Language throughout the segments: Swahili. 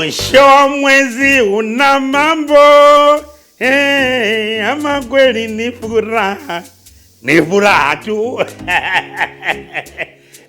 Mwisho wa mwezi una mambo, ama kweli ni furaha. Ni furaha tu.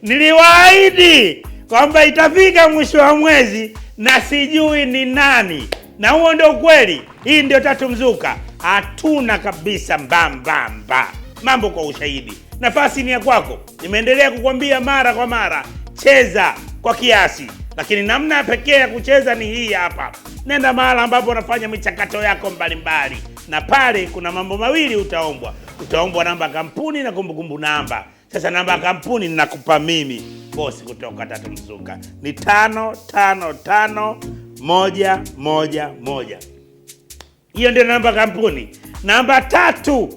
Niliwaahidi kwamba itafika mwisho wa mwezi na sijui ni nani. Na huo ndio kweli. Hii ndio Tatu Mzuka. Hatuna kabisa mbamba. Mambo kwa ushahidi. Nafasi ni ya kwako. Nimeendelea kukwambia mara kwa mara, cheza kwa kiasi. Lakini namna pekee ya kucheza ni hii hapa. Nenda mahali ambapo unafanya michakato yako mbalimbali. Na pale kuna mambo mawili utaombwa. Utaombwa namba kampuni na kumbukumbu namba. Sasa namba ya kampuni ninakupa mimi, bosi kutoka Tatu Mzuka. Ni 555111. Hiyo ndio namba kampuni. Namba 3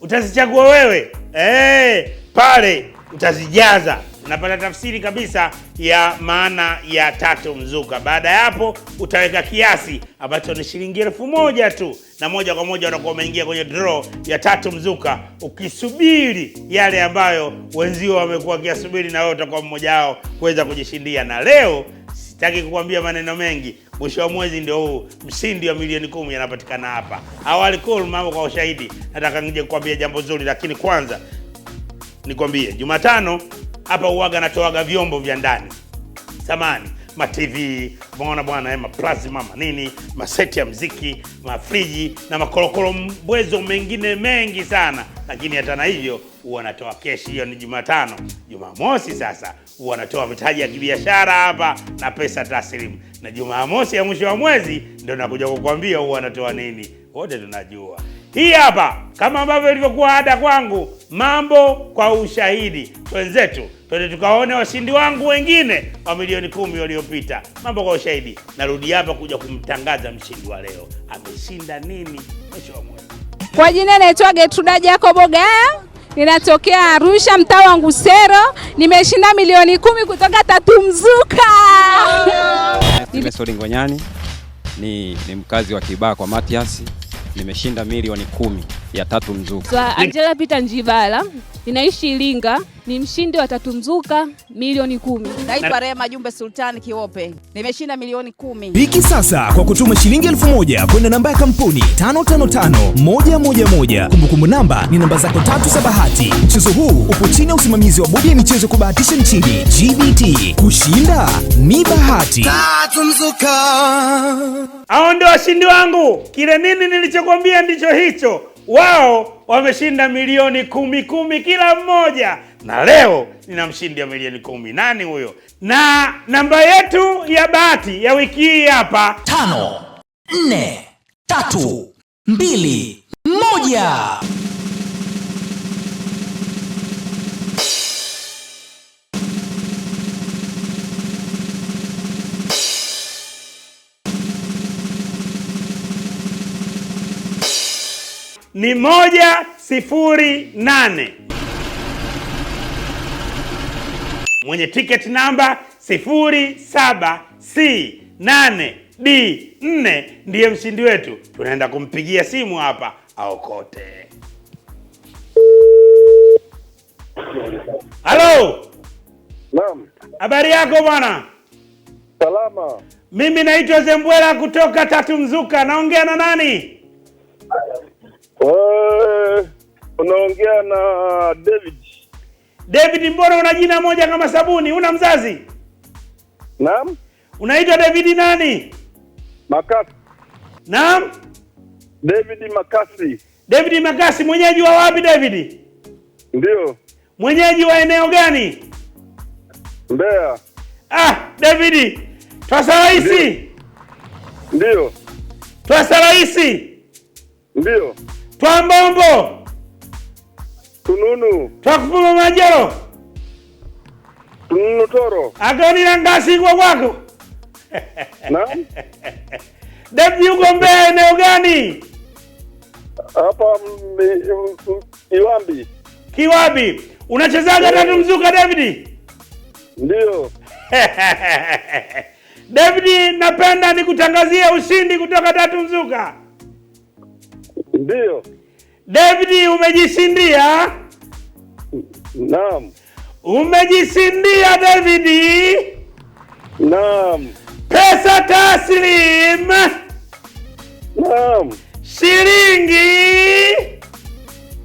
utazichagua wewe. Pale utazijaza. Unapata tafsiri kabisa ya maana ya Tatu Mzuka. Baada ya hapo utaweka kiasi ambacho ni shilingi 1000 tu, na moja kwa moja utakuwa umeingia kwenye draw ya Tatu Mzuka, ukisubiri yale ambayo wenzio wamekuwa kiasubiri, na wewe utakuwa mmoja wao kuweza kujishindia. Na leo sitaki kukwambia maneno mengi, mwisho wa mwezi ndio huu. Mshindi wa milioni 10 anapatikana hapa. Awali cool, mambo kwa ushahidi. Nataka nije kukwambia jambo zuri, lakini kwanza nikwambie Jumatano hapa uwaga natoaga vyombo vya ndani. Samani, ma TV, umeona bwana, plasma, nini, maseti ya muziki, mafriji na makolokolo mbwezo mengine mengi sana. Lakini hata na hivyo huwa natoa keshi. Hiyo ni Jumatano. Jumamosi sasa huwa natoa mitaji ya kibiashara hapa na pesa taslimu. Na Jumamosi ya mwisho wa mwezi ndio nakuja kukwambia huwa natoa nini. Wote tunajua. Hii hapa kama ambavyo ilivyokuwa ada kwangu, mambo kwa ushahidi. Wenzetu, twende tukaone washindi wangu wengine wa milioni 10 waliopita. Mambo kwa ushahidi. Narudi hapa kuja kumtangaza mshindi wa leo. Ameshinda nini mwisho wa mwezi. Kwa jina naitwa Getruda Jacob Gaya. Ninatokea Arusha, mtaa wa Ngusero. Nimeshinda milioni 10 kutoka Tatu Mzuka. Nimesoli Ngonyani. Ni mkazi wa Kibaha kwa Matias. Nimeshinda milioni 10 ya Tatu Mzuka. Angela Peter Njibala, ninaishi Iringa, ni mshindi wa Tatu Mzuka milioni 10. Naitwa Rema Jumbe Sultani Kiope, nimeshinda milioni 10. Wiki sasa kwa kutuma shilingi 1000 kwenda namba ya kampuni 555111. Kumbukumbu namba ni namba zako 3 za bahati. Mchezo huu upo chini ya usimamizi wa bodi ya michezo kubahatisha nchini GBT. Kushinda ni bahati. Tatu Mzuka. Hao ndio washindi wangu. Kile nini nilichokwambia ndicho hicho. Wao wameshinda milioni 10 kila mmoja. Na leo nina mshindi wa milioni 10. Nani huyo? Na namba yetu ya bahati ya wiki hii hapa 5 4 3 2 1. ni 108. Mwenye ticket namba 07C8D4 ndiye mshindi wetu. Tunaenda kumpigia simu hapa aokote. Halo. Naam. Habari yako bwana? Salama. Mimi naitwa Zembwela kutoka Tatu Mzuka. Naongea na nani? Unaongea na David. David, mbona una jina moja kama sabuni? Una mzazi? Naam. Unaitwa David nani? Makasi. Naam? David Makasi. David Makasi, mwenyeji wa wapi David? Ndio. Mwenyeji wa eneo gani? Mbeya. David, Twasaraisi. Ndio. Twasaraisi. Ndio. Twambombo. Tununu. Twakupuma Majoro. Tununu Toro. Agoni na ngasi kwa kwako. Naam. David, uko Mbeya eneo gani? Hapa Iwambi. Kiwabi. Unachezaga Tatu Mzuka David? Ndio. David, napenda nikutangazie ushindi kutoka Tatu Mzuka. Ndio. David, umejishindia? Naam. Umejishindia David? Naam. pesa taslim Naam. shilingi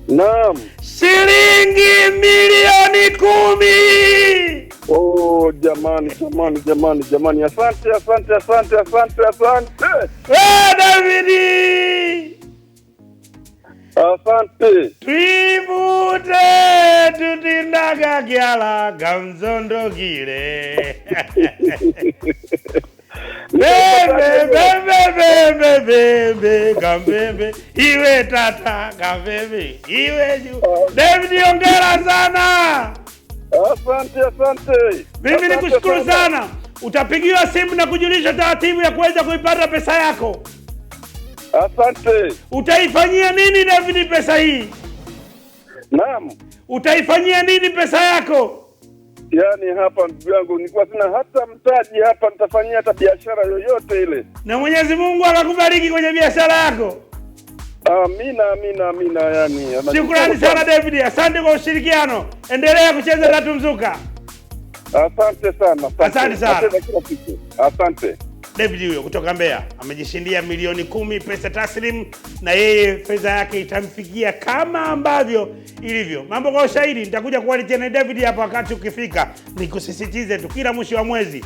Naam. shilingi milioni 10. Oh, jamani. Asante. Davidi, Asante. twivute tutindaga gyala gamzondogile. Bebe gambebe iwe tata gambebe iwe juu. David, ongera sana. Asante. Mimi nikushukuru sana. Utapigiwa simu na kujulisha taratibu ya kuweza kuipata pesa yako. Asante. Utaifanyia nini David pesa hii? Naam. Utaifanyia nini pesa yako? Yaani hapa ndugu yangu nilikuwa sina hata mtaji hapa, nitafanyia hata biashara yoyote ile. Na Mwenyezi Mungu akakubariki kwenye biashara yako. Amina yani. Shukrani sana David, asante kwa ushirikiano. Endelea kucheza Tatu Mzuka. Asante sana. Asante sana. Asante. David huyo kutoka Mbeya amejishindia milioni 10 pesa taslim, na yeye fedha yake itamfikia kama ambavyo ilivyo. Mambo kwa ushahidi nitakuja kuwaletea na David hapa wakati ukifika. Nikusisitize tu, kila mwisho wa mwezi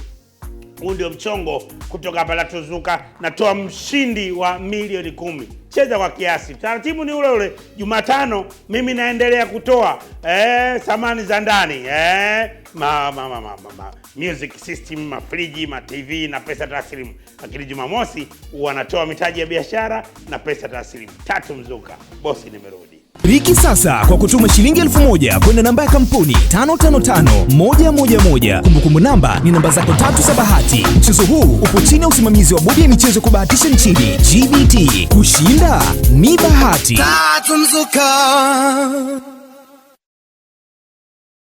huu ndio mchongo kutoka hapa Tatu Mzuka, natoa mshindi wa milioni 10. Cheza kwa kiasi. Taratibu ni ule. Jumatano mimi naendelea kutoa samani za ndani, music system, mafriji, TV na pesa taslimu. Lakini Jumamosi wanatoa mitaji ya biashara na pesa taslimu. Tatu Mzuka, bosi nimerudi. Riki sasa kwa kutuma shilingi 1000 kwenda namba ya kampuni 555111. Kumbukumbu namba ni namba zako 3 za bahati. Mchezo huu upo chini ya usimamizi wa bodi ya michezo kubahatisha nchini GBT. Kushinda ni bahati. Tatu Mzuka.